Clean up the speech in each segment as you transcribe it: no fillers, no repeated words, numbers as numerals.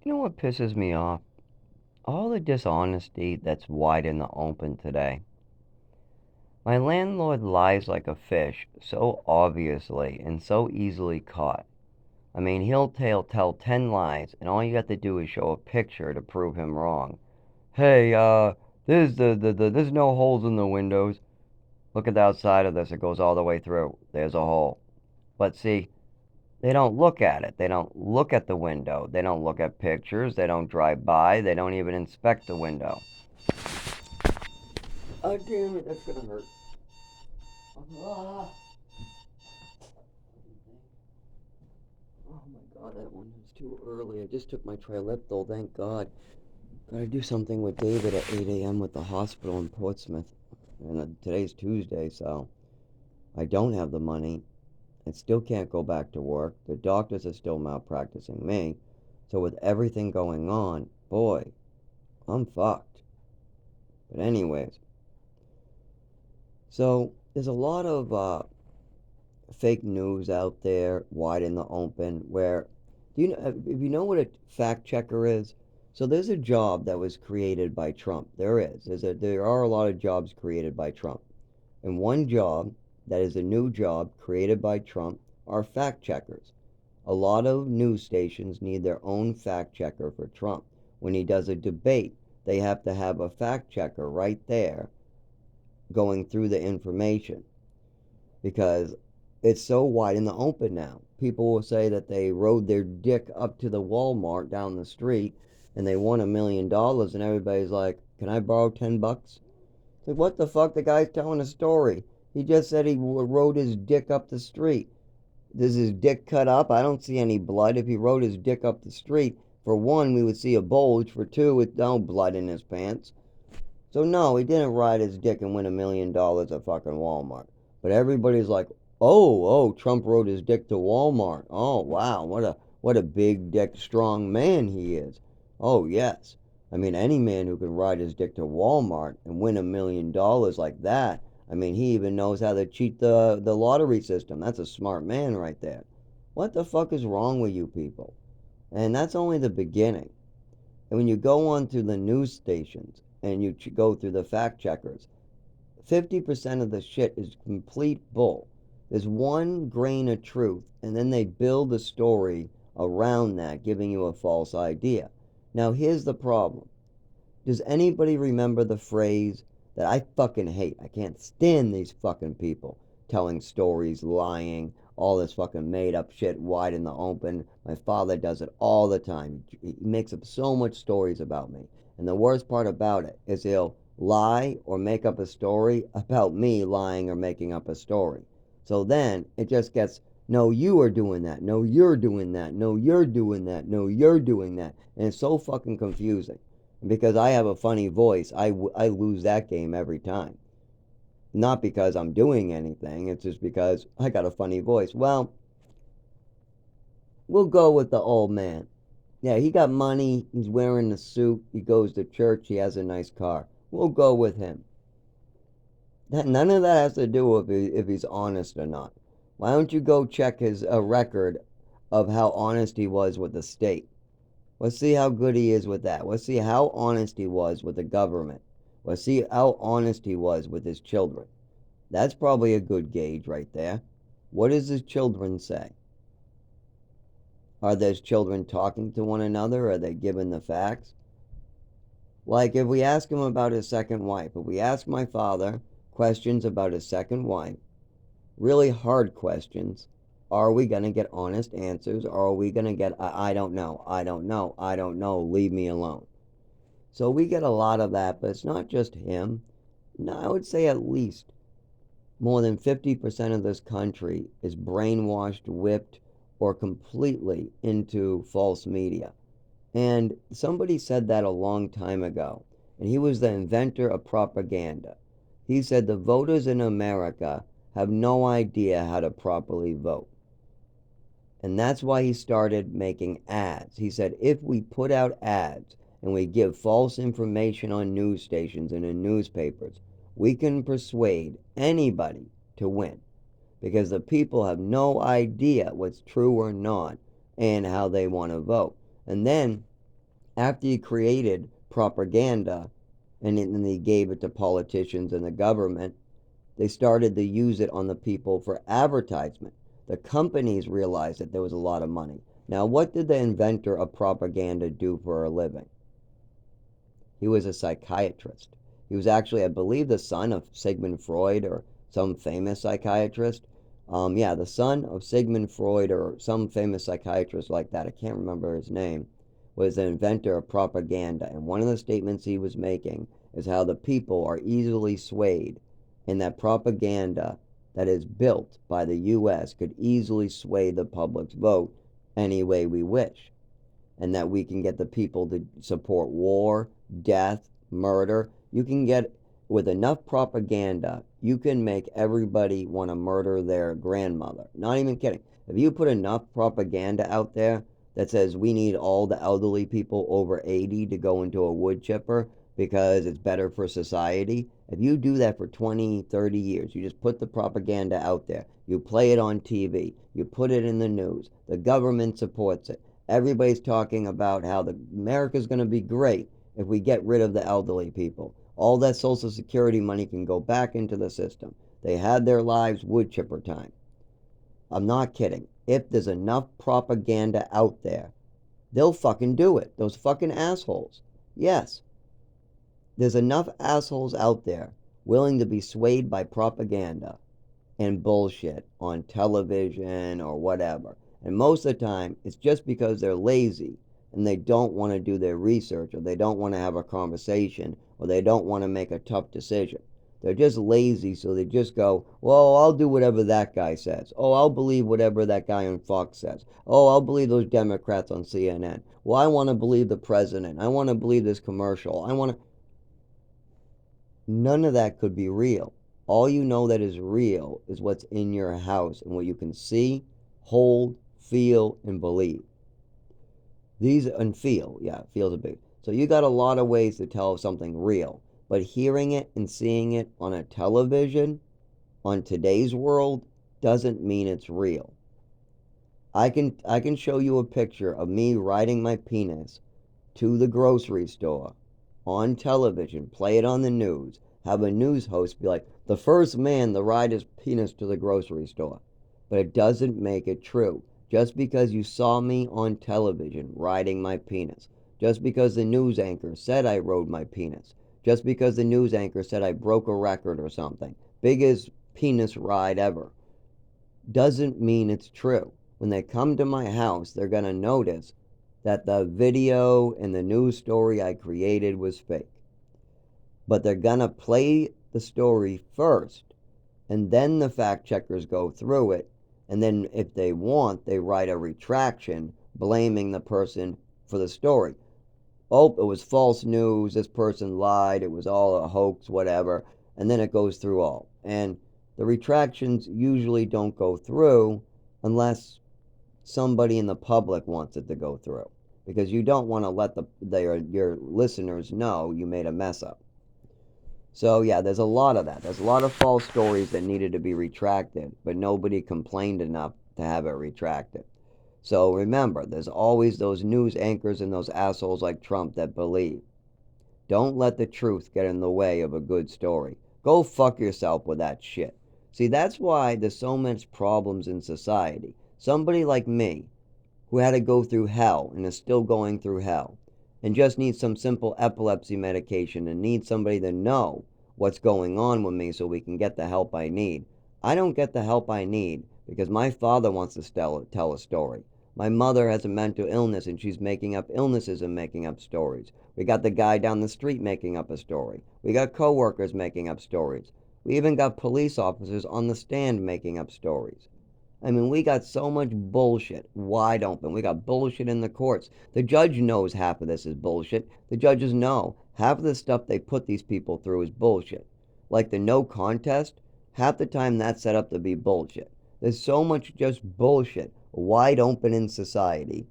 You know what pisses me off? All the dishonesty that's wide in the open today. My landlord lies like a fish, so obviously and so easily caught. I mean, he'll tell 10 lies, and all you got to do is show a picture to prove him wrong. Hey, there's no holes in the windows. Look at the outside of this. It goes all the way through. There's a hole. But see, they don't look at it. They don't look at the window. They don't look at pictures. They don't drive by. They don't even inspect the window. Oh, damn it, that's gonna hurt. Ah. Oh my god, that one was too early. I just took my Triliptol, thank god. Gotta do something with David at 8 a.m. with the hospital in Portsmouth. And today's Tuesday, so I don't have the money. I still can't go back to work. The doctors are still malpracticing me. So with everything going on, boy, I'm fucked. But anyways, so there's a lot of fake news out there, wide in the open, where do you know if you know what a fact checker is? So there's a job that was created by Trump. There are a lot of jobs created by Trump. And one job that is a new job created by Trump are fact checkers. A lot of news stations need their own fact checker for Trump. When he does a debate, they have to have a fact checker right there going through the information because it's so wide in the open now. People will say that they rode their dick up to the Walmart down the street and they won $1 million, and everybody's like, "Can I borrow $10?" It's like, what the fuck? The guy's telling a story. He just said he rode his dick up the street. Does his dick cut up? I don't see any blood. If he rode his dick up the street, for one, we would see a bulge. For two, with no blood in his pants. So no, he didn't ride his dick and win $1 million at fucking Walmart. But everybody's like, oh, Trump rode his dick to Walmart. Oh, wow, what a big dick strong man he is. Oh yes. I mean, any man who can ride his dick to Walmart and win $1 million like that. I mean, he even knows how to cheat the lottery system. That's a smart man right there. What the fuck is wrong with you people? And that's only the beginning. And when you go on to the news stations and you go through the fact checkers, 50% of the shit is complete bull. There's one grain of truth, and then they build a story around that, giving you a false idea. Now, here's the problem. Does anybody remember the phrase that I fucking hate? I can't stand these fucking people telling stories, lying, all this fucking made up shit wide in the open. My father does it all the time. He makes up so much stories about me. And the worst part about it is he'll lie or make up a story about me lying or making up a story. So then it just gets, no, you are doing that. No, you're doing that. No, you're doing that. No, you're doing that. And it's so fucking confusing. And because I have a funny voice, I lose that game every time. Not because I'm doing anything, it's just because I got a funny voice. Well, we'll go with the old man. Yeah, he got money, he's wearing a suit, he goes to church, he has a nice car. We'll go with him. None of that has to do with if he's honest or not. Why don't you go check his record of how honest he was with the state? Let's see how good he is with that. Let's see how honest he was with the government. Let's see how honest he was with his children. That's probably a good gauge right there. What does his children say? Are those children talking to one another? Are they giving the facts? Like if we ask him about his second wife, if we ask my father questions about his second wife, really hard questions, are we going to get honest answers? Or are we going to get, I don't know, I don't know, I don't know, leave me alone? So we get a lot of that, but it's not just him. No, I would say at least more than 50% of this country is brainwashed, whipped, or completely into false media. And somebody said that a long time ago, and he was the inventor of propaganda. He said the voters in America have no idea how to properly vote. And that's why he started making ads. He said if we put out ads and we give false information on news stations and in newspapers, we can persuade anybody to win because the people have no idea what's true or not and how they want to vote. And then After you created propaganda and then they gave it to politicians and the government, they started to use it on the people for advertisement. The companies realized that there was a lot of money. Now, what did the inventor of propaganda do for a living? He was a psychiatrist. He was actually, I believe, the son of Sigmund Freud or some famous psychiatrist. Yeah, the son of Sigmund Freud or some famous psychiatrist like that. I can't remember his name. Was the inventor of propaganda. And one of the statements he was making is how the people are easily swayed, and that propaganda that is built by the U.S. could easily sway the public's vote any way we wish, and that we can get the people to support war, death, murder. You can get, with enough propaganda, you can make everybody want to murder their grandmother. Not even kidding. If you put enough propaganda out there that says we need all the elderly people over 80 to go into a wood chipper because it's better for society, if you do that for 20, 30 years, you just put the propaganda out there, you play it on TV, you put it in the news, the government supports it, everybody's talking about how America's going to be great if we get rid of the elderly people. All that Social Security money can go back into the system. They had their lives wood chipper time. I'm not kidding. If there's enough propaganda out there, they'll fucking do it. Those fucking assholes. Yes, there's enough assholes out there willing to be swayed by propaganda and bullshit on television or whatever. And most of the time, it's just because they're lazy and they don't want to do their research, or they don't want to have a conversation, or they don't want to make a tough decision. They're just lazy, so they just go, well, I'll do whatever that guy says. Oh, I'll believe whatever that guy on Fox says. Oh, I'll believe those Democrats on CNN. Well, I want to believe the president. I want to believe this commercial. I want to. None of that could be real. All you know that is real is what's in your house and what you can see, hold, feel, and believe. These and feel, yeah, feels a big. So you got a lot of ways to tell something real, but hearing it and seeing it on a television on today's world doesn't mean it's real. I can show you a picture of me riding my penis to the grocery store on television, play it on the news, have a news host be like, the first man to ride his penis to the grocery store. But it doesn't make it true. Just because you saw me on television riding my penis, just because the news anchor said I rode my penis, just because the news anchor said I broke a record or something, biggest penis ride ever, doesn't mean it's true. When they come to my house, they're going to notice that the video and the news story I created was fake. But they're going to play the story first, and then the fact checkers go through it, and then if they want, they write a retraction blaming the person for the story. Oh, it was false news, this person lied, it was all a hoax, whatever, and then it goes through all. And the retractions usually don't go through unless somebody in the public wants it to go through, because you don't want to let your listeners know you made a mess up. So yeah, there's a lot of that. There's a lot of false stories that needed to be retracted, but nobody complained enough to have it retracted. So remember, there's always those news anchors and those assholes like Trump that believe. Don't let the truth get in the way of a good story. Go fuck yourself with that shit. See, that's why there's so much problems in society. Somebody like me, who had to go through hell and is still going through hell, and just needs some simple epilepsy medication and needs somebody to know what's going on with me so we can get the help I need. I don't get the help I need because my father wants to tell a story. My mother has a mental illness and she's making up illnesses and making up stories. We got the guy down the street making up a story. We got coworkers making up stories. We even got police officers on the stand making up stories. I mean, we got so much bullshit wide open. We got bullshit in the courts. The judge knows half of this is bullshit. The judges know half of the stuff they put these people through is bullshit. Like the no contest, half the time that's set up to be bullshit. There's so much just bullshit wide open in society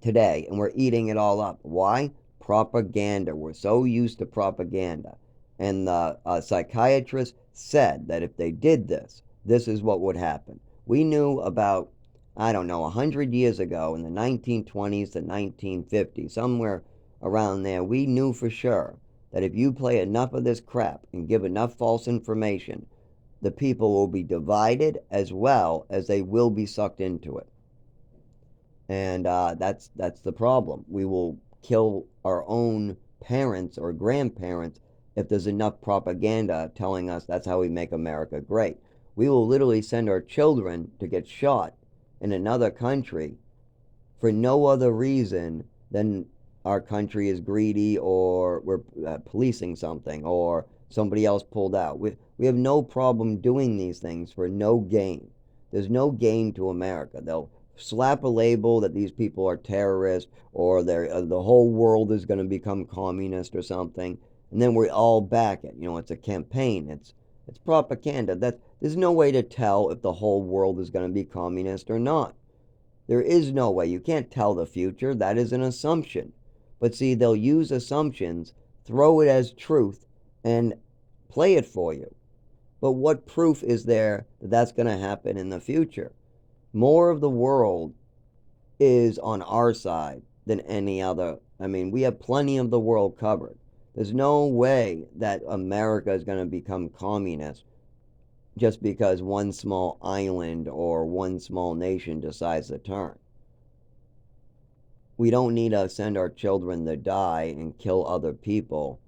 today, and we're eating it all up. Why? Propaganda. We're so used to propaganda. And the psychiatrist said that if they did this, this is what would happen. We knew about I don't know, 100 years ago in the 1920s to 1950s, somewhere around there, we knew for sure that if you play enough of this crap and give enough false information, the people will be divided as well as they will be sucked into it. And that's the problem. We will kill our own parents or grandparents if there's enough propaganda telling us that's how we make America great. We will literally send our children to get shot in another country for no other reason than our country is greedy or we're policing something or somebody else pulled out. We have no problem doing these things for no gain. There's no gain to America. They'll slap a label that these people are terrorists or the whole world is going to become communist or something, and then we all back it. It's a campaign. It's propaganda. There's no way to tell if the whole world is going to be communist or not. There is no way. You can't tell the future. That is an assumption. But see, they'll use assumptions, throw it as truth, and play it for you. But what proof is there that that's going to happen in the future? More of the world is on our side than any other. I mean, we have plenty of the world covered. There's no way that America is going to become communist just because one small island or one small nation decides to turn. We don't need to send our children to die and kill other people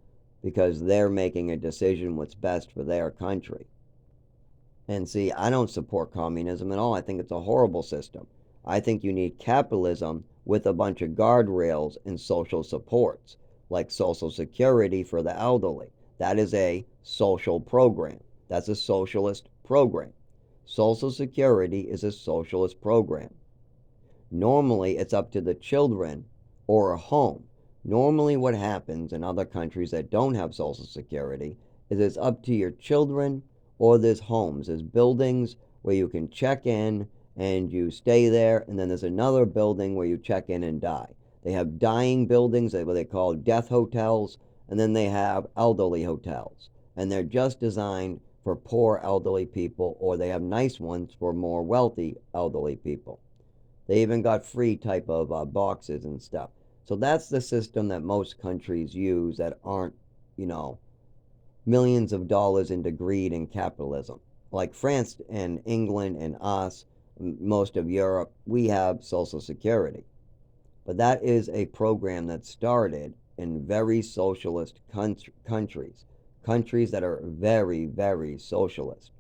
because they're making a decision what's best for their country. And see, I don't support communism at all. I think it's a horrible system. I think you need capitalism with a bunch of guardrails and social supports, like Social Security for the elderly. That is a social program. That's a socialist program. Social Security is a socialist program. Normally, it's up to the children or a home. Normally, what happens in other countries that don't have Social Security is it's up to your children or there's homes. There's buildings where you can check in and you stay there, and then there's another building where you check in and die. They have dying buildings, what they call death hotels, and then they have elderly hotels. And they're just designed for poor elderly people, or they have nice ones for more wealthy elderly people. They even got free type of boxes and stuff. So that's the system that most countries use that aren't, you know, millions of dollars into greed and capitalism. Like France and England and us, most of Europe, we have Social Security. But that is a program that started in very socialist countries, countries that are very, very socialist.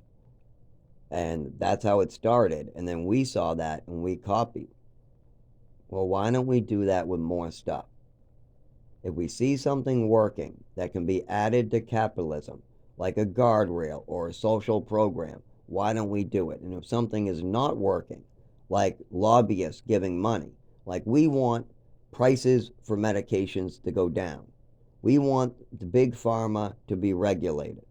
And that's how it started. And then we saw that and we copied. Well, why don't we do that with more stuff? If we see something working that can be added to capitalism, like a guardrail or a social program, why don't we do it? And if something is not working, like lobbyists giving money, like we want prices for medications to go down. We want the big pharma to be regulated.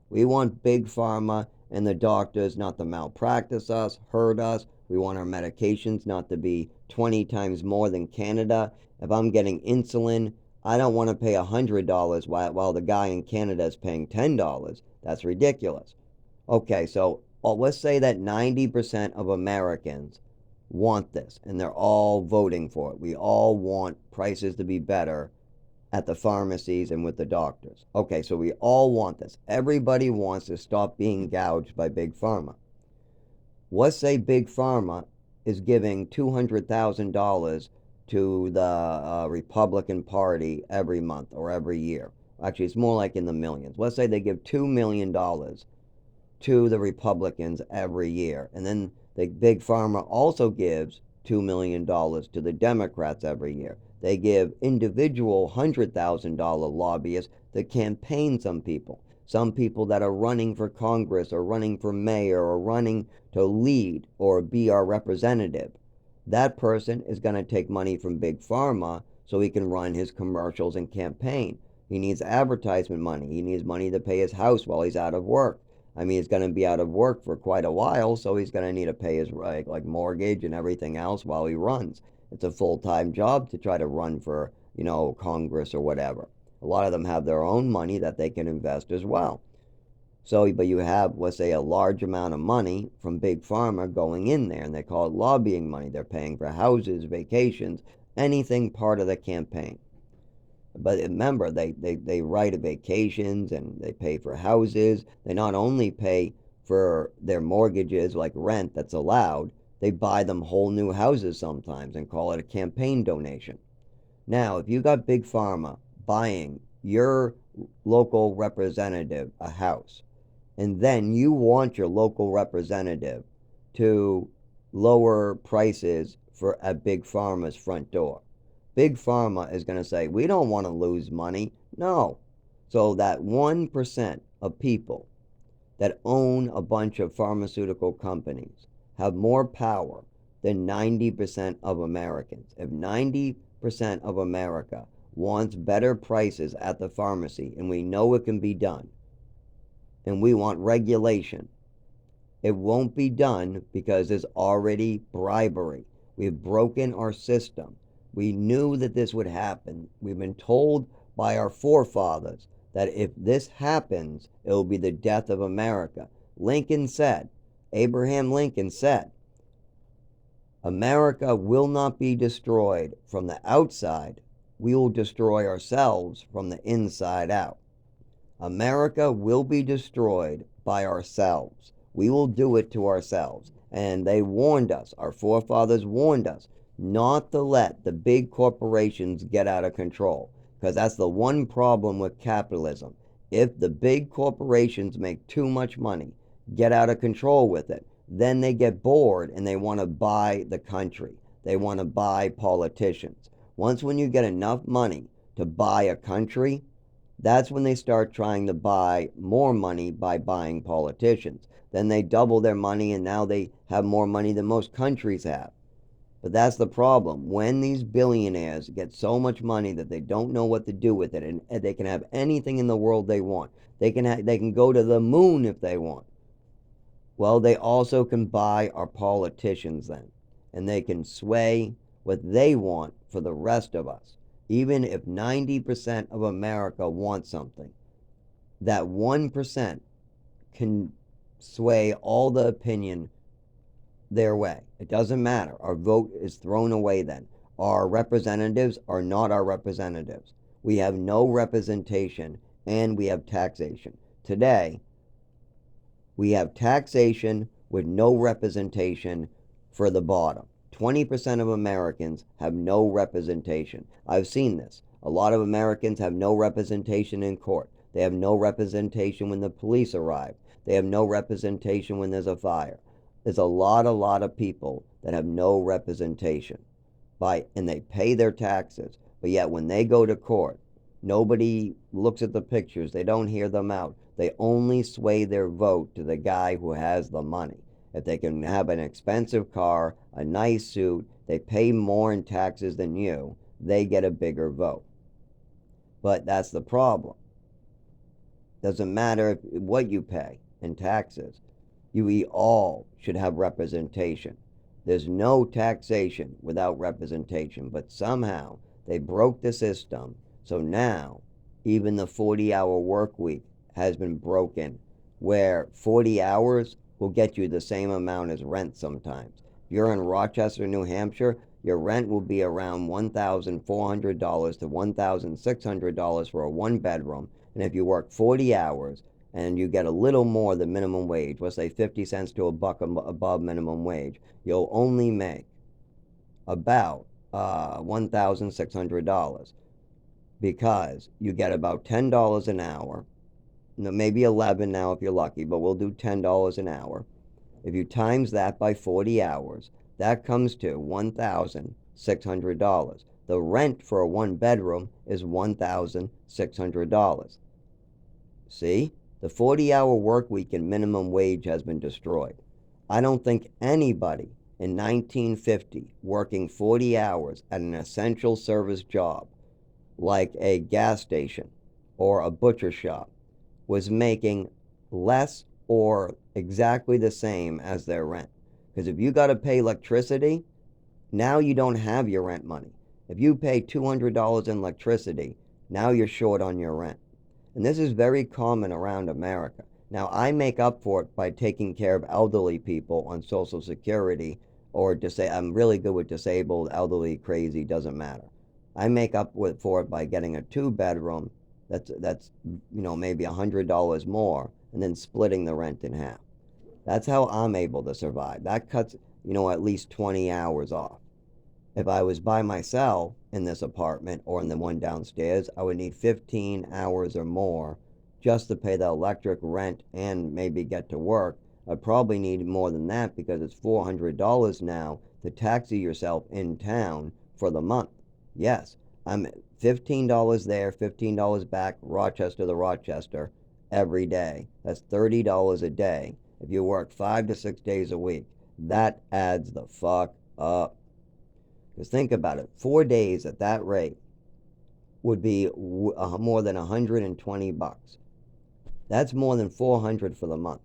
We want big pharma and the doctors not to malpractice us, hurt us. We want our medications not to be 20 times more than Canada. If I'm getting insulin, I don't want to pay $100 while the guy in Canada is paying $10. That's ridiculous. Okay, so let's say that 90% of Americans want this and they're all voting for it. We all want prices to be better at the pharmacies and with the doctors. Okay, so we all want this. Everybody wants to stop being gouged by Big Pharma. Let's say Big Pharma is giving $200,000 to the Republican Party every month or every year. Actually, it's more like in the millions. Let's say they give $2 million to the Republicans every year. And then the Big Pharma also gives $2 million to the Democrats every year. They give individual $100,000 lobbyists that campaign some people that are running for Congress or running for mayor or running to lead or be our representative. That person is going to take money from Big Pharma so he can run his commercials and campaign. He needs advertisement money. He needs money to pay his house while he's out of work. I mean, he's going to be out of work for quite a while, so he's going to need to pay his like mortgage and everything else while he runs. It's a full-time job to try to run for, Congress or whatever. A lot of them have their own money that they can invest as well. So, but you have, let's say, a large amount of money from Big Pharma going in there, and they call it lobbying money. They're paying for houses, vacations, anything part of the campaign. But remember, they write vacations and they pay for houses. They not only pay for their mortgages, like rent that's allowed, they buy them whole new houses sometimes and call it a campaign donation. Now, if you got Big Pharma buying your local representative a house, and then you want your local representative to lower prices for at Big Pharma's front door, Big Pharma is going to say, we don't want to lose money. No. So that 1% of people that own a bunch of pharmaceutical companies have more power than 90% of Americans. If 90% of America wants better prices at the pharmacy, and we know it can be done, and we want regulation, it won't be done because there's already bribery. We've broken our system. We knew that this would happen. We've been told by our forefathers that if this happens, it will be the death of America. Abraham Lincoln said, America will not be destroyed from the outside. We will destroy ourselves from the inside out. America will be destroyed by ourselves. We will do it to ourselves. And they warned us, our forefathers warned us, not to let the big corporations get out of control. Because that's the one problem with capitalism. If the big corporations make too much money, get out of control with it, then they get bored and they want to buy the country. They want to buy politicians. When you get enough money to buy a country, that's when they start trying to buy more money by buying politicians. Then they double their money and now they have more money than most countries have. But that's the problem. When these billionaires get so much money that they don't know what to do with it, and they can have anything in the world they want. They can go to the moon if they want. Well, they also can buy our politicians then, and they can sway what they want for the rest of us. Even if 90% of America wants something, that 1% can sway all the opinion their way. It doesn't matter. Our vote is thrown away then. Our representatives are not our representatives. We have no representation, and we have taxation. Today, we have taxation with no representation for the bottom. 20% of Americans have no representation. I've seen this. A lot of Americans have no representation in court. They have no representation when the police arrive. They have no representation when there's a fire. There's a lot of people that have no representation, and they pay their taxes, but yet when they go to court, nobody looks at the pictures. They don't hear them out. They only sway their vote to the guy who has the money. If they can have an expensive car, a nice suit, they pay more in taxes than you, they get a bigger vote. But that's the problem. Doesn't matter what you pay in taxes. We all should have representation. There's no taxation without representation, but somehow they broke the system. So now even the 40-hour work week has been broken, where 40 hours will get you the same amount as rent sometimes. If you're in Rochester, New Hampshire, your rent will be around $1,400 to $1,600 for a one-bedroom. And if you work 40 hours and you get a little more than minimum wage, let's say 50 cents to a buck above minimum wage, you'll only make about $1,600, because you get about $10 an hour, maybe 11 now if you're lucky, but we'll do $10 an hour. If you times that by 40 hours, that comes to $1,600. The rent for a one bedroom is $1,600. See? The 40-hour work week and minimum wage has been destroyed. I don't think anybody in 1950 working 40 hours at an essential service job like a gas station or a butcher shop was making less or exactly the same as their rent. Because if you got to pay electricity, now you don't have your rent money. If you pay $200 in electricity, now you're short on your rent. And this is very common around America. Now, I make up for it by taking care of elderly people on Social Security, or I'm really good with disabled, elderly, crazy, doesn't matter. I make up for it by getting a two-bedroom that's maybe $100 more, and then splitting the rent in half. That's how I'm able to survive. That cuts, at least 20 hours off. If I was by myself in this apartment or in the one downstairs, I would need 15 hours or more just to pay the electric, rent, and maybe get to work. I'd probably need more than that because it's $400 now to taxi yourself in town for the month. Yes, I'm $15 there, $15 back, Rochester to Rochester every day. That's $30 a day. If you work 5 to 6 days a week, that adds the fuck up. Because think about it, 4 days at that rate would be more than 120 bucks. That's more than 400 for the month.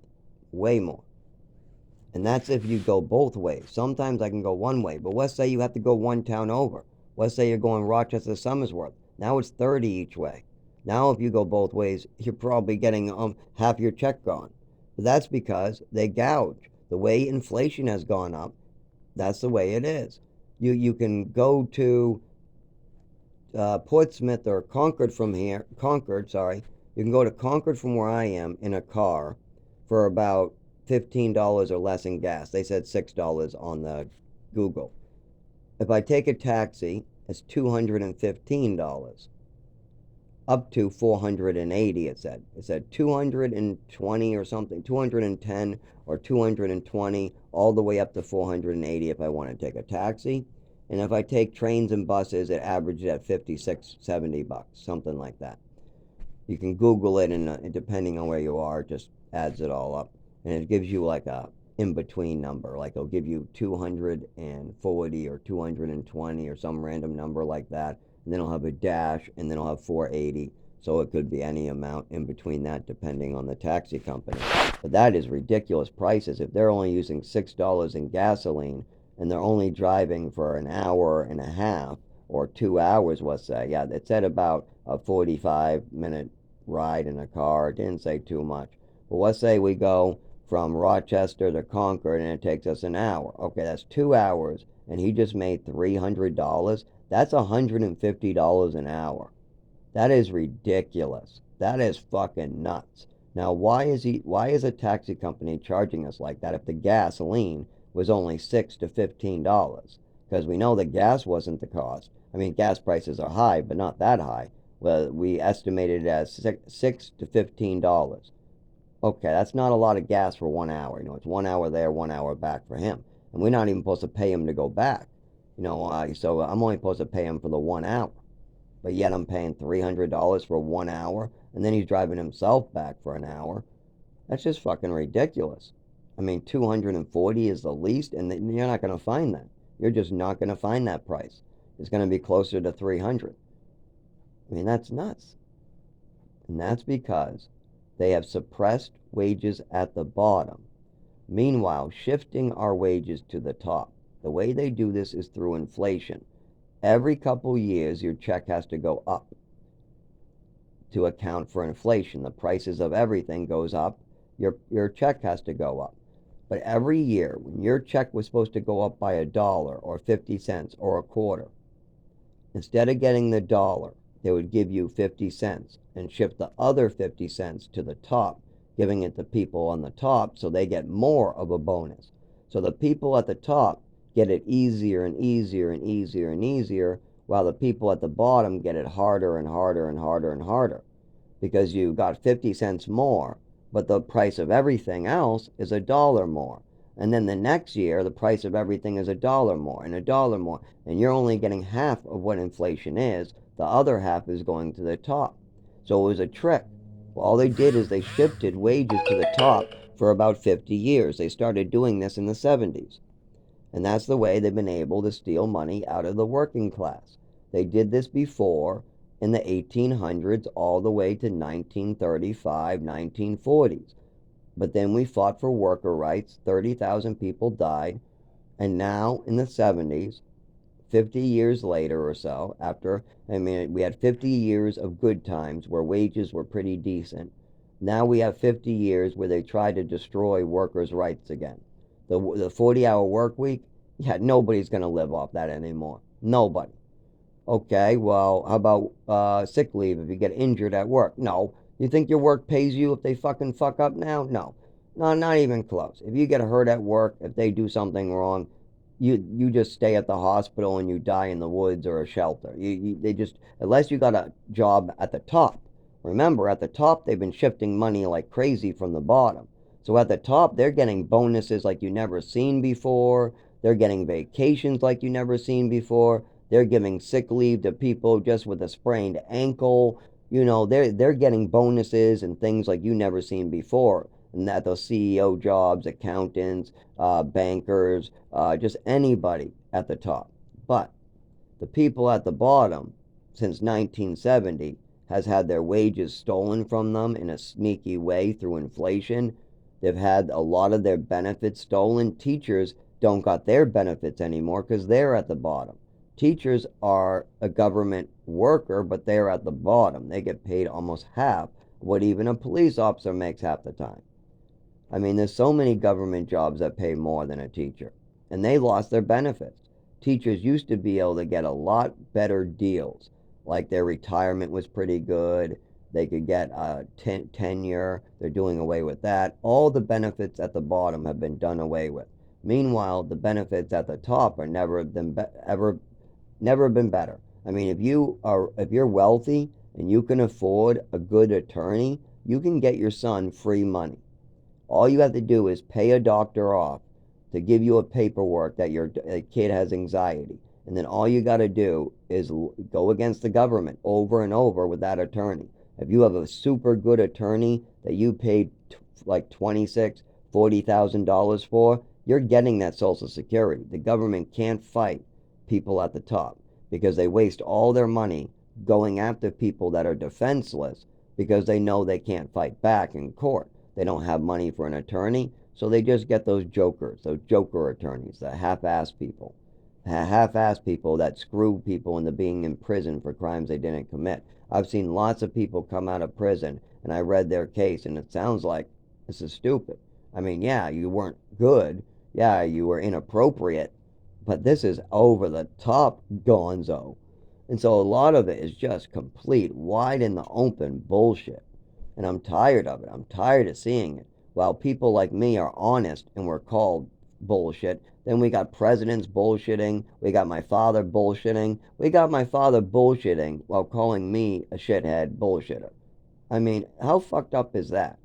Way more. And that's if you go both ways. Sometimes I can go one way, but let's say you have to go one town over. Let's say you're going Rochester to Somersworth. Now it's 30 each way. Now if you go both ways, you're probably getting half your check gone. But that's because they gouge. The way inflation has gone up, that's the way it is. You can go to Portsmouth or Concord, sorry. You can go to Concord from where I am in a car for about $15 or less in gas. They said $6 on the Google. If I take a taxi, it's $215. Up to 480, it said. It said 220 or something, 210 or 220, all the way up to 480 if I want to take a taxi. And if I take trains and buses, it averages at 56, 70 bucks, something like that. You can Google it, and depending on where you are, it just adds it all up. And it gives you like a in-between number. Like it'll give you 240 or 220 or some random number like that. And then it'll have a dash, and then it'll have 480. So it could be any amount in between that depending on the taxi company. But that is ridiculous prices. If they're only using $6 in gasoline and they're only driving for an hour and a half or 2 hours, let's say. Yeah, it said about a 45-minute ride in a car. It didn't say too much. But let's say we go from Rochester to Concord and it takes us an hour. Okay, that's 2 hours, and he just made $300. That's $150 an hour. That is ridiculous. That is fucking nuts. Now, why is a taxi company charging us like that if the gasoline was only $6 to $15? Because we know that gas wasn't the cost. I mean, gas prices are high, but not that high. Well, we estimated it as $6 to $15. Okay, that's not a lot of gas for 1 hour. It's 1 hour there, 1 hour back for him. And we're not even supposed to pay him to go back. So I'm only supposed to pay him for the 1 hour. But yet I'm paying $300 for 1 hour, and then he's driving himself back for an hour. That's just fucking ridiculous. I mean, 240 is the least, and you're not going to find that. You're just not going to find that price. It's going to be closer to 300. I mean, that's nuts. And that's because they have suppressed wages at the bottom, meanwhile shifting our wages to the top. The way they do this is through inflation. Every couple years, your check has to go up to account for inflation. The prices of everything goes up. Your check has to go up. But every year, when your check was supposed to go up by $1 or 50 cents or a quarter, instead of getting the dollar, they would give you 50 cents and shift the other 50 cents to the top, giving it to people on the top so they get more of a bonus. So the people at the top get it easier and easier and easier and easier, while the people at the bottom get it harder and harder and harder and harder. Because you got 50 cents more, but the price of everything else is $1 more. And then the next year, the price of everything is $1 more and $1 more. And you're only getting half of what inflation is. The other half is going to the top. So it was a trick. Well, all they did is they shifted wages to the top for about 50 years. They started doing this in the 70s. And that's the way they've been able to steal money out of the working class. They did this before in the 1800s all the way to 1935, 1940s. But then we fought for worker rights. 30,000 people died. And now in the 70s, 50 years later or so, we had 50 years of good times where wages were pretty decent. Now we have 50 years where they try to destroy workers' rights again. The 40-hour work week, yeah, nobody's going to live off that anymore. Nobody. Okay, well, how about sick leave if you get injured at work? No. You think your work pays you if they fucking fuck up now? No. No, not even close. If you get hurt at work, if they do something wrong, you just stay at the hospital and you die in the woods or a shelter. They just, unless you got a job at the top. Remember, at the top they've been shifting money like crazy from the bottom. So at the top they're getting bonuses like you never seen before. They're getting vacations like you never seen before. They're giving sick leave to people just with a sprained ankle. They're getting bonuses and things like you never seen before. And that those CEO jobs, accountants, bankers, just anybody at the top. But the people at the bottom, since 1970, has had their wages stolen from them in a sneaky way through inflation. They've had a lot of their benefits stolen. Teachers don't got their benefits anymore because they're at the bottom. Teachers are a government worker, but they're at the bottom. They get paid almost half what even a police officer makes half the time. I mean, there's so many government jobs that pay more than a teacher, and they lost their benefits. Teachers used to be able to get a lot better deals, like their retirement was pretty good. They could get tenure. They're doing away with that. All the benefits at the bottom have been done away with. Meanwhile, the benefits at the top are never been better. I mean, if you're wealthy and you can afford a good attorney, you can get your son free money. All you have to do is pay a doctor off to give you a paperwork that your kid has anxiety. And then all you got to do is go against the government over and over with that attorney. If you have a super good attorney that you paid like 26, $40,000 for, you're getting that Social Security. The government can't fight people at the top because they waste all their money going after people that are defenseless because they know they can't fight back in court. They don't have money for an attorney, so they just get those jokers, those joker attorneys, the half-ass people. Half-ass people that screw people into being in prison for crimes they didn't commit. I've seen lots of people come out of prison, and I read their case, and it sounds like this is stupid. I mean, yeah, you weren't good. Yeah, you were inappropriate. But this is over the top gonzo. And so a lot of it is just complete, wide in the open bullshit. And I'm tired of it. I'm tired of seeing it. While people like me are honest and we're called bullshit, then we got presidents bullshitting. We got my father bullshitting. We got my father bullshitting while calling me a shithead bullshitter. I mean, how fucked up is that?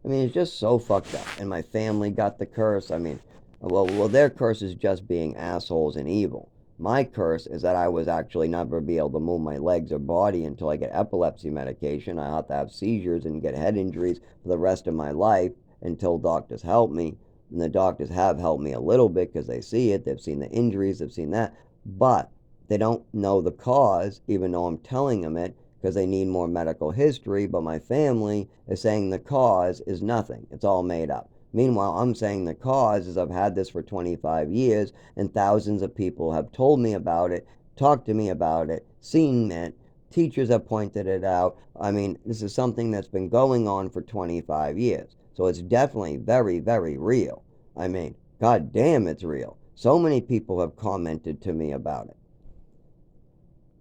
I mean, it's just so fucked up. And my family got the curse. I mean, well, their curse is just being assholes and evil. My curse is that I was actually never be able to move my legs or body until I get epilepsy medication. I have to have seizures and get head injuries for the rest of my life until doctors help me. And the doctors have helped me a little bit because they see it. They've seen the injuries. They've seen that. But they don't know the cause, even though I'm telling them it, because they need more medical history. But my family is saying the cause is nothing. It's all made up. Meanwhile, I'm saying the cause is I've had this for 25 years and thousands of people have told me about it, talked to me about it, seen it. Teachers have pointed it out. I mean, this is something that's been going on for 25 years. So it's definitely very, very real. I mean, god damn, it's real. So many people have commented to me about it.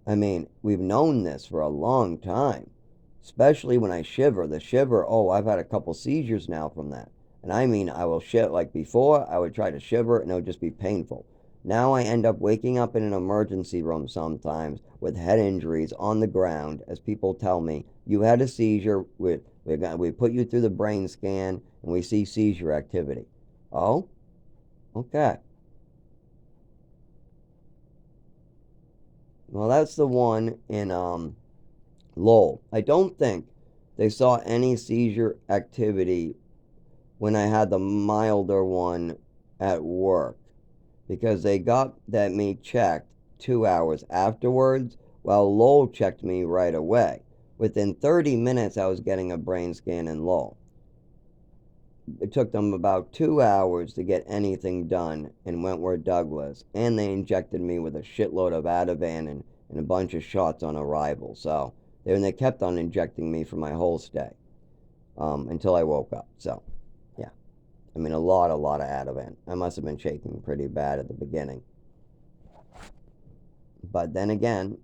I mean, we've known this for a long time. Especially when I shiver. The shiver, oh, I've had a couple seizures now from that. And I mean, I will shiver. Like before, I would try to shiver and it would just be painful. Now I end up waking up in an emergency room sometimes with head injuries on the ground as people tell me, you had a seizure, we put you through the brain scan and we see seizure activity. Oh, okay. Well, that's the one in Lowell. I don't think they saw any seizure activity when I had the milder one at work because they got that me checked 2 hours afterwards while Lowell checked me right away. Within 30 minutes, I was getting a brain scan in Lowell. It took them about 2 hours to get anything done in Wentworth Douglas, and they injected me with a shitload of Ativan and a bunch of shots on arrival. So they kept on injecting me for my whole stay. until I woke up. So, yeah. I mean, a lot of Ativan. I must have been shaking pretty bad at the beginning. But then again,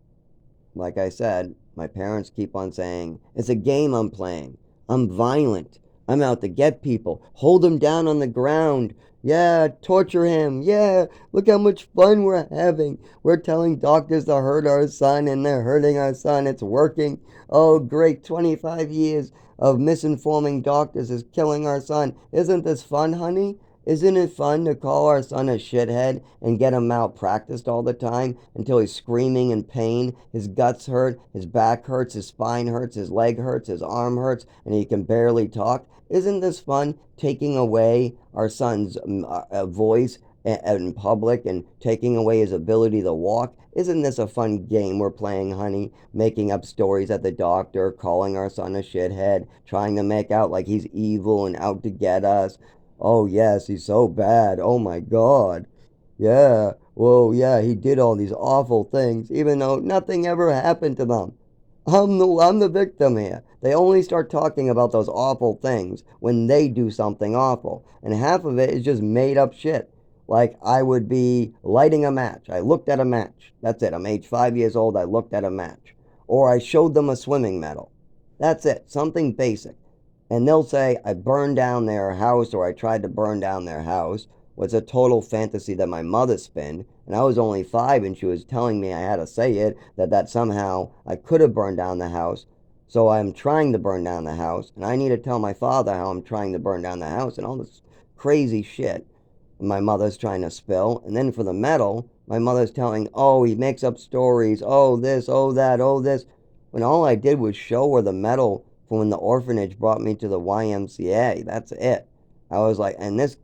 like I said, my parents keep on saying, it's a game I'm playing. I'm violent. I'm out to get people. Hold him down on the ground. Yeah, torture him. Yeah, look how much fun we're having. We're telling doctors to hurt our son and they're hurting our son. It's working. Oh, great. 25 years of misinforming doctors is killing our son. Isn't this fun, honey? Isn't it fun to call our son a shithead and get him malpracticed all the time until he's screaming in pain, his guts hurt, his back hurts, his spine hurts, his leg hurts, his arm hurts, and he can barely talk? Isn't this fun, taking away our son's voice in public and taking away his ability to walk? Isn't this a fun game we're playing, honey? Making up stories at the doctor, calling our son a shithead, trying to make out like he's evil and out to get us. Oh, yes, he's so bad. Oh, my God. Yeah. Well, yeah, he did all these awful things, even though nothing ever happened to them. I'm the victim here. They only start talking about those awful things when they do something awful. And half of it is just made up shit. Like I would be lighting a match. I looked at a match. That's it. I'm age 5 years old. I looked at a match. Or I showed them a swimming medal. That's it. Something basic. And they'll say, I burned down their house or I tried to burn down their house. Was a total fantasy that my mother spinned. And I was only 5 and she was telling me I had to say it, that somehow I could have burned down the house. So I'm trying to burn down the house. And I need to tell my father how I'm trying to burn down the house and all this crazy shit my mother's trying to spill. And then for the medal, my mother's telling, oh, he makes up stories. Oh, this, oh, that, oh, this. When all I did was show her the medal from when the orphanage brought me to the YMCA. That's it. I was like, and this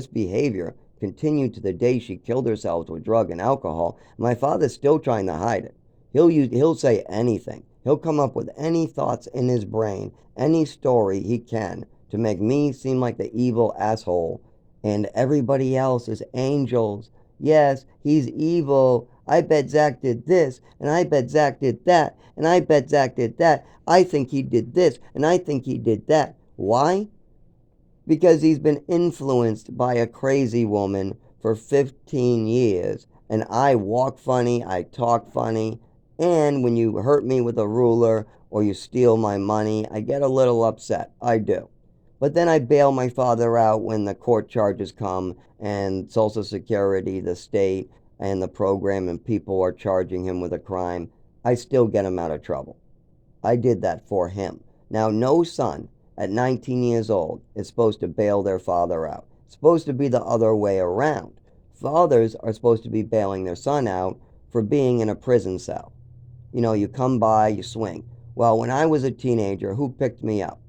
behavior continued to the day she killed herself with drug and alcohol. My father's still trying to hide it. He'll say anything. He'll come up with any thoughts in his brain, any story he can to make me seem like the evil asshole and everybody else is angels. Yes, he's evil. I bet Zach did this, and I bet Zach did that, and I bet Zach did that. I think he did this, and I think he did that. Why? Because he's been influenced by a crazy woman for 15 years. And I walk funny, I talk funny, and when you hurt me with a ruler or you steal my money, I get a little upset. I do. But then I bail my father out when the court charges come and Social Security, the state, and the program and people are charging him with a crime. I still get him out of trouble. I did that for him. Now, no son at 19 years old is supposed to bail their father out. It's supposed to be the other way around. Fathers are supposed to be bailing their son out for being in a prison cell. You know, you come by, you swing. Well, when I was a teenager, who picked me up?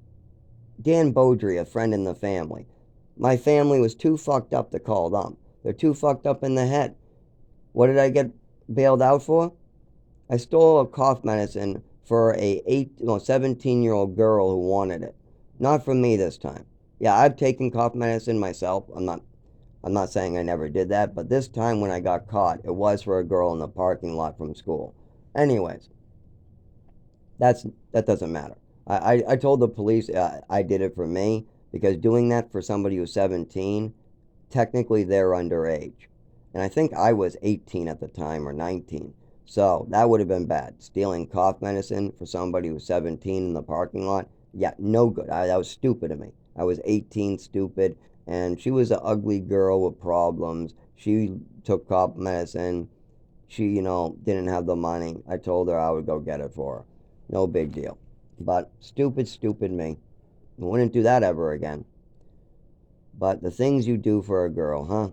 Dan Beaudry, a friend in the family. My family was too fucked up to call them. They're too fucked up in the head. What did I get bailed out for? I stole a cough medicine for a 17-year-old girl who wanted it. Not from me this time. Yeah, I've taken cough medicine myself. I'm not saying I never did that, but this time when I got caught, it was for a girl in the parking lot from school. Anyways, that doesn't matter. I told the police I did it for me because doing that for somebody who's 17, technically they're underage. And I think I was 18 at the time or 19. So that would have been bad. Stealing cough medicine for somebody who's 17 in the parking lot. Yeah, no good. That was stupid of me. I was 18, stupid. And she was an ugly girl with problems. She took cough medicine. She, didn't have the money. I told her I would go get it for her. No big deal. But stupid, stupid me. I wouldn't do that ever again. But the things you do for a girl, huh?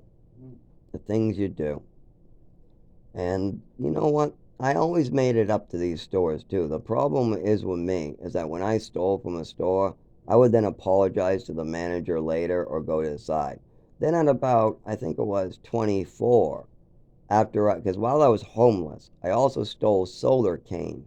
The things you do. And you know what? I always made it up to these stores too. The problem is with me is that when I stole from a store, I would then apologize to the manager later or go to the side. Then at about, I think it was 24, because while I was homeless, I also stole solar cane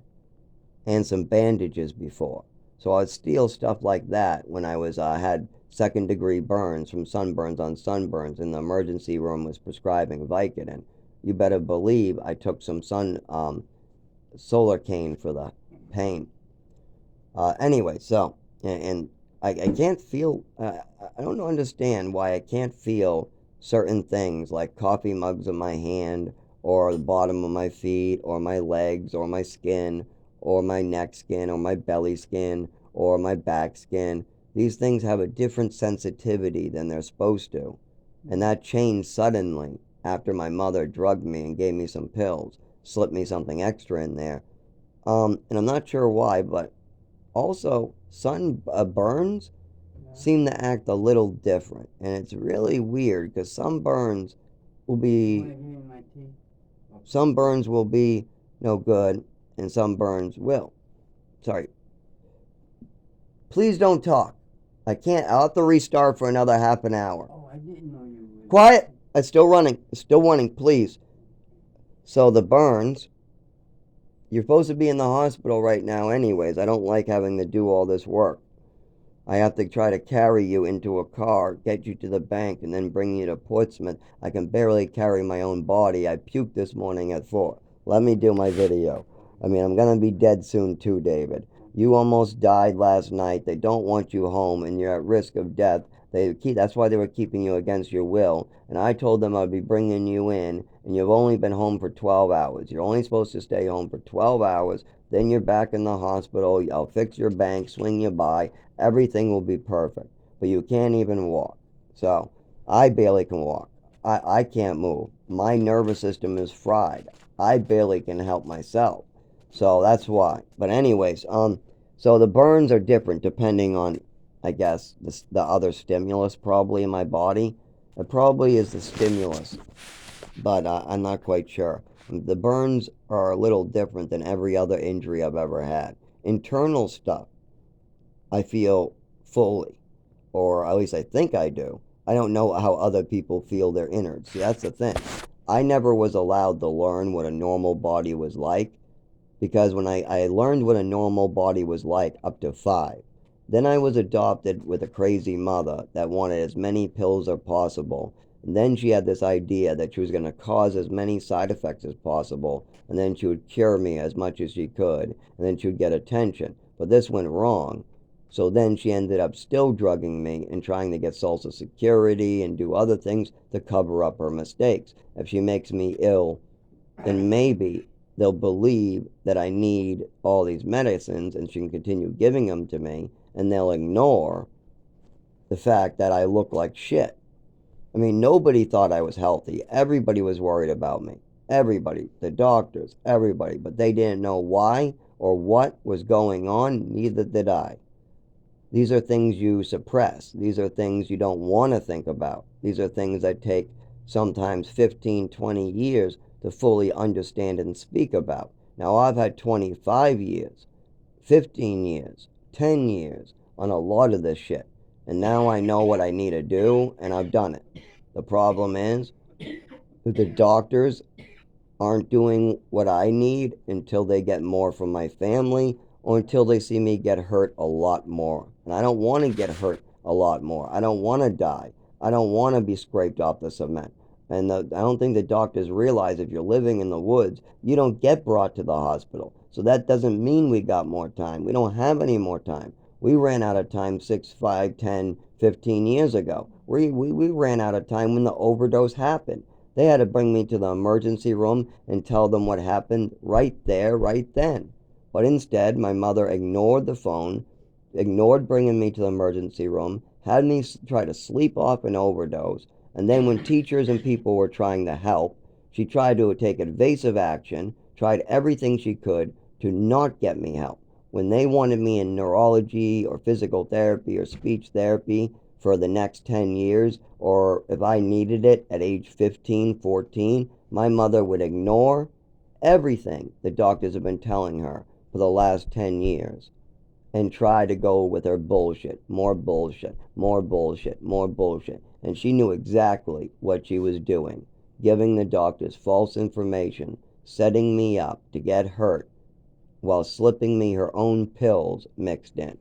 and some bandages before. So I'd steal stuff like that when I was had second degree burns from sunburns on sunburns and the emergency room was prescribing Vicodin. You better believe I took some solar cane for the pain. Anyway, so And I can't feel. I don't understand why I can't feel certain things like coffee mugs in my hand, or the bottom of my feet, or my legs, or my skin, or my neck skin, or my belly skin, or my back skin. These things have a different sensitivity than they're supposed to. And that changed suddenly after my mother drugged me and gave me some pills, slipped me something extra in there. And I'm not sure why, but also sun burns seem to act a little different, and it's really weird because some burns will be no good, and some burns will. Sorry, please don't talk. I can't. I'll have to restart for another half an hour. Oh, I didn't know you were. Quiet. It's still running. It's still running. Please. So the burns. You're supposed to be in the hospital right now, anyways. I don't like having to do all this work. I have to try to carry you into a car, get you to the bank, and then bring you to Portsmouth. I can barely carry my own body. I puked this morning at 4. Let me do my video. I mean, I'm going to be dead soon too, David. You almost died last night. They don't want you home, and you're at risk of death. That's why they were keeping you against your will. And I told them I'd be bringing you in, and you've only been home for 12 hours. You're only supposed to stay home for 12 hours. Then you're back in the hospital. I'll fix your bank, swing you by. Everything will be perfect. But you can't even walk. So I barely can walk. I can't move. My nervous system is fried. I barely can help myself. So that's why. But anyways, so the burns are different depending on, I guess, the other stimulus probably in my body. It probably is the stimulus, but I'm not quite sure. The burns are a little different than every other injury I've ever had. Internal stuff, I feel fully, or at least I think I do. I don't know how other people feel their innards. See, that's the thing. I never was allowed to learn what a normal body was like, because when I learned what a normal body was like up to 5, then I was adopted with a crazy mother that wanted as many pills as possible. And then she had this idea that she was going to cause as many side effects as possible, and then she would cure me as much as she could, and then she would get attention. But this went wrong. So then she ended up still drugging me and trying to get Social Security and do other things to cover up her mistakes. If she makes me ill, then maybe they'll believe that I need all these medicines and she can continue giving them to me, and they'll ignore the fact that I look like shit. I mean, nobody thought I was healthy. Everybody was worried about me. Everybody, the doctors, everybody, but they didn't know why or what was going on, neither did I. These are things you suppress. These are things you don't want to think about. These are things that take sometimes 15, 20 years to fully understand and speak about. Now, I've had 25 years, 15 years, 10 years on a lot of this shit. And now I know what I need to do, and I've done it. The problem is that the doctors aren't doing what I need until they get more from my family, or until they see me get hurt a lot more. And I don't want to get hurt a lot more. I don't want to die. I don't want to be scraped off the cement. And I don't think the doctors realize if you're living in the woods, you don't get brought to the hospital. So that doesn't mean we got more time. We don't have any more time. We ran out of time 6, 5, 10, 15 years ago. We ran out of time when the overdose happened. They had to bring me to the emergency room and tell them what happened right there, right then. But instead, my mother ignored the phone, ignored bringing me to the emergency room, had me try to sleep off an overdose, and then when teachers and people were trying to help, she tried to take evasive action, tried everything she could to not get me help. When they wanted me in neurology or physical therapy or speech therapy for the next 10 years, or if I needed it at age 15, 14, my mother would ignore everything the doctors have been telling her for the last 10 years and try to go with her bullshit, more bullshit, more bullshit, more bullshit. And she knew exactly what she was doing, giving the doctors false information, setting me up to get hurt while slipping me her own pills mixed in.